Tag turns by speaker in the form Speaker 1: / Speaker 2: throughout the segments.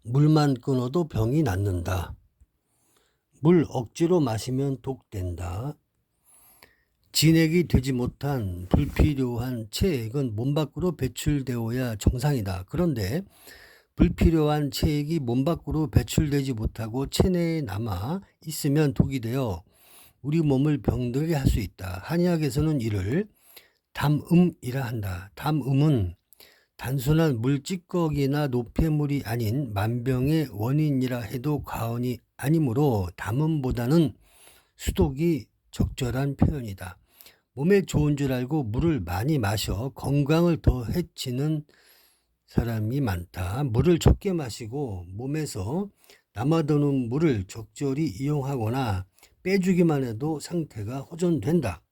Speaker 1: 물만 끊어도 병이 낫는다. 물 억지로 마시면 독된다. 진액이 되지 못한 불필요한 체액은 몸 밖으로 배출되어야 정상이다. 그런데 불필요한 체액이 몸 밖으로 배출되지 못하고 체내에 남아 있으면 독이 되어 우리 몸을 병들게 할 수 있다. 한의학에서는 이를 담음이라 한다. 담음은 단순한 물찌꺼기나 노폐물이 아닌 만병의 원인이라 해도 과언이 아니므로 담음보다는 수독이 적절한 표현이다. 몸에 좋은 줄 알고 물을 많이 마셔 건강을 더 해치는 사람이 많다. 물을 적게 마시고 몸에서 남아도는 물을 적절히 이용하거나 빼주기만 해도 상태가 호전된다.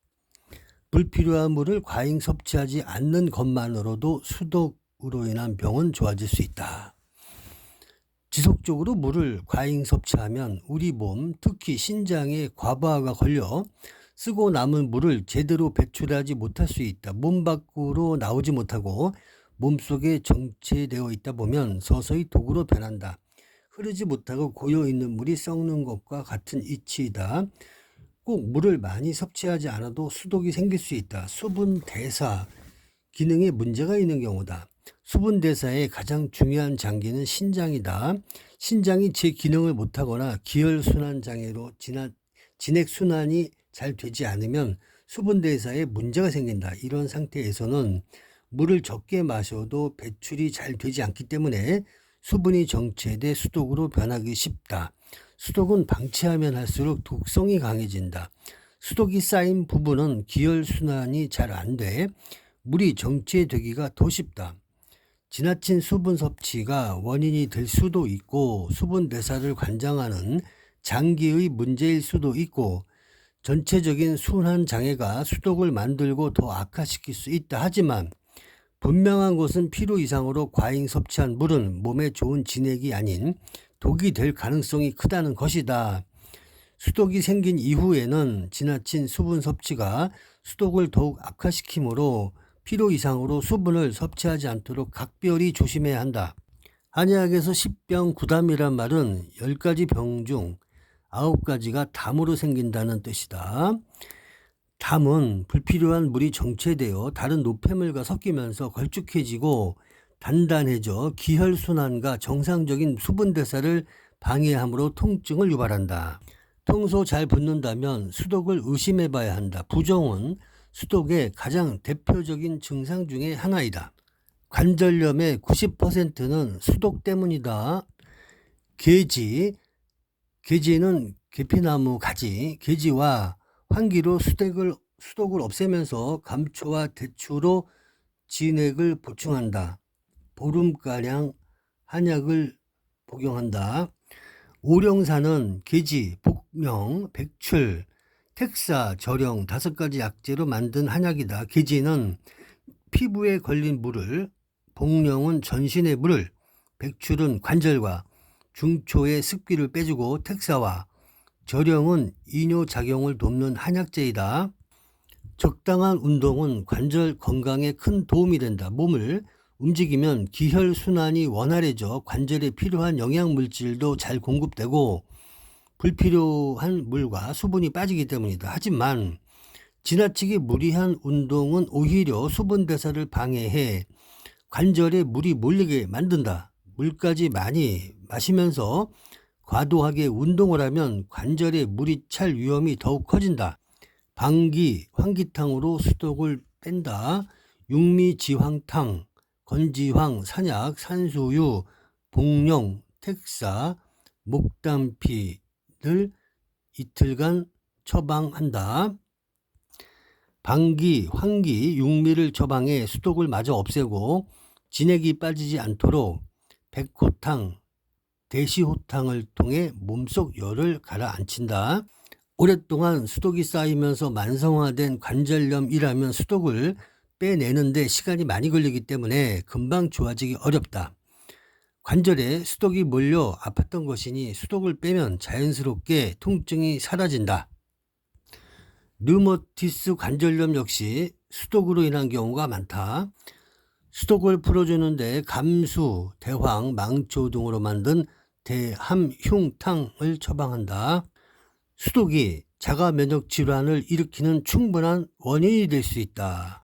Speaker 1: 불필요한 물을 과잉 섭취하지 않는 것만으로도 수독으로 인한 병은 좋아질 수 있다. 지속적으로 물을 과잉 섭취하면 우리 몸, 특히 신장에 과부하가 걸려 쓰고 남은 물을 제대로 배출하지 못할 수 있다. 몸 밖으로 나오지 못하고 몸속에 정체되어 있다 보면 서서히 독으로 변한다. 흐르지 못하고 고여있는 물이 썩는 것과 같은 이치이다. 꼭 물을 많이 섭취하지 않아도 수독이 생길 수 있다. 수분 대사 기능에 문제가 있는 경우다. 수분 대사의 가장 중요한 장기는 신장이다. 신장이 제 기능을 못하거나 기혈순환 장애로 진액순환이 잘 되지 않으면 수분 대사에 문제가 생긴다. 이런 상태에서는 물을 적게 마셔도 배출이 잘 되지 않기 때문에 수분이 정체돼 수독으로 변하기 쉽다. 수독은 방치하면 할수록 독성이 강해진다. 수독이 쌓인 부분은 기혈순환이 잘 안 돼 물이 정체되기가 더 쉽다. 지나친 수분 섭취가 원인이 될 수도 있고 수분 대사를 관장하는 장기의 문제일 수도 있고 전체적인 순환 장애가 수독을 만들고 더 악화시킬 수 있다. 하지만 분명한 것은 필요 이상으로 과잉 섭취한 물은 몸에 좋은 진액이 아닌 독이 될 가능성이 크다는 것이다. 수독이 생긴 이후에는 지나친 수분 섭취가 수독을 더욱 악화시키므로 필요 이상으로 수분을 섭취하지 않도록 각별히 조심해야 한다. 한의학에서 10병 9담이란 말은 10가지 병 중 9가지가 담으로 생긴다는 뜻이다. 담은 불필요한 물이 정체되어 다른 노폐물과 섞이면서 걸쭉해지고 단단해져 기혈순환과 정상적인 수분 대사를 방해하므로 통증을 유발한다. 평소 잘 붓는다면 수독을 의심해 봐야 한다. 부종은 수독의 가장 대표적인 증상 중에 하나이다. 관절염의 90%는 수독 때문이다. 계지는 계피나무 가지, 계지와 환기로 수독을 없애면서 감초와 대추로 진액을 보충한다. 보름가량 한약을 복용한다. 오령사는 계지, 복령, 백출, 택사, 절영 5가지 약재로 만든 한약이다. 계지는 피부에 걸린 물을, 복령은 전신의 물을, 백출은 관절과 중초의 습기를 빼주고 택사와 절영은 이뇨작용을 돕는 한약재이다. 적당한 운동은 관절 건강에 큰 도움이 된다. 몸을 움직이면 기혈순환이 원활해져 관절에 필요한 영양물질도 잘 공급되고 불필요한 물과 수분이 빠지기 때문이다. 하지만 지나치게 무리한 운동은 오히려 수분 대사를 방해해 관절에 물이 몰리게 만든다. 물까지 많이 마시면서 과도하게 운동을 하면 관절에 물이 찰 위험이 더욱 커진다. 방기, 환기탕으로 수독을 뺀다. 육미지황탕, 건지황, 산약, 산수유, 복령, 택사, 목담피를 이틀간 처방한다. 방기, 환기, 육미를 처방해 수독을 마저 없애고 진액이 빠지지 않도록 백호탕, 대시호탕을 통해 몸속 열을 가라앉힌다. 오랫동안 수독이 쌓이면서 만성화된 관절염이라면 수독을 빼내는데 시간이 많이 걸리기 때문에 금방 좋아지기 어렵다. 관절에 수독이 몰려 아팠던 것이니 수독을 빼면 자연스럽게 통증이 사라진다. 류머티스 관절염 역시 수독으로 인한 경우가 많다. 수독을 풀어주는데 감수, 대황, 망초 등으로 만든 대함흉탕을 처방한다. 수독이 자가 면역 질환을 일으키는 충분한 원인이 될 수 있다.